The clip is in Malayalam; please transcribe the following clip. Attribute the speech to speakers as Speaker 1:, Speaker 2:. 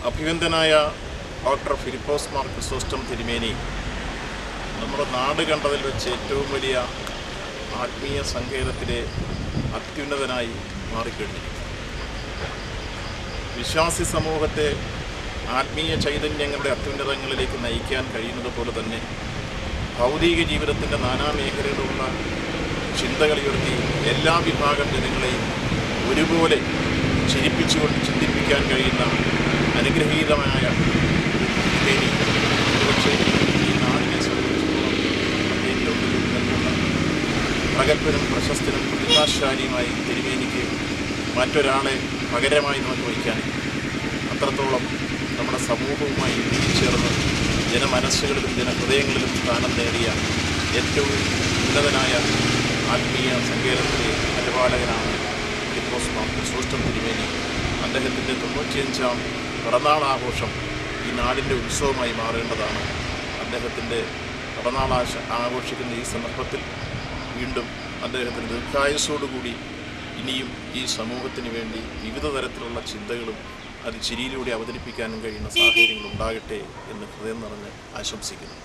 Speaker 1: അഭിനന്ദനായ ഡോക്ടർ ഫിലിപ്പോസ് മാർ ക്രിസോസ്റ്റം തിരുമേനി നമ്മുടെ നാട് കണ്ടതിൽ വെച്ച് ഏറ്റവും വലിയ ആത്മീയ സങ്കേതത്തിലെ അത്യുന്നതനായി മാറിക്കഴിഞ്ഞു. വിശ്വാസി സമൂഹത്തെ ആത്മീയ ചൈതന്യങ്ങളുടെ അത്യുന്നതങ്ങളിലേക്ക് നയിക്കാൻ കഴിയുന്നത് പോലെ തന്നെ ഭൗതിക ജീവിതത്തിൻ്റെ നാനാമേഖലകളിലുള്ള ചിന്തകളുയർത്തി എല്ലാ വിഭാഗം ജനങ്ങളെയും ഒരുപോലെ ചിരിപ്പിച്ചുകൊണ്ട് ചിന്തിപ്പിക്കാൻ കഴിയുന്ന അനുഗ്രഹീതമായ തിരുമേനി ഒരുപക്ഷെ ഈ നാടിനെ സംബന്ധിച്ചിടത്തോളം ഏറ്റവും നൽകുന്ന പ്രഗത്ഭനും പ്രശസ്തനും പ്രതിഭാശാലിയുമായി തിരുമേനിക്ക് മറ്റൊരാളെ പകരമായി നമുക്ക് വയ്ക്കാനില്ല. അത്രത്തോളം നമ്മുടെ സമൂഹവുമായി ചേർന്ന് ജനമനസ്സുകളിലും ജനഹൃദയങ്ങളിലും സ്ഥാനം നേടിയ ഏറ്റവും ഉന്നതനായ ആത്മീയ സങ്കേതത്തിലെ പരിപാലകനാണ് ഫിലിപ്പോസ് മാർ ക്രിസോസ്റ്റം തിരുമേനി. അദ്ദേഹത്തിൻ്റെ 95-ാം പിറന്നാൾ ആഘോഷം ഈ നാടിൻ്റെ ഉത്സവമായി മാറേണ്ടതാണ്. അദ്ദേഹത്തിൻ്റെ പിറന്നാൾ ആഘോഷിക്കുന്ന ഈ സന്ദർഭത്തിൽ വീണ്ടും അദ്ദേഹത്തിൻ്റെ ദീർഘായുസ്സോടുകൂടി ഇനിയും ഈ സമൂഹത്തിന് വേണ്ടി വിവിധ തരത്തിലുള്ള ചിന്തകളും അത് ചിരിയിലൂടെ അവതരിപ്പിക്കാനും കഴിയുന്ന സാഹചര്യങ്ങൾ ഉണ്ടാകട്ടെ എന്ന് ഹൃദയം നിറഞ്ഞ് ആശംസിക്കുന്നു.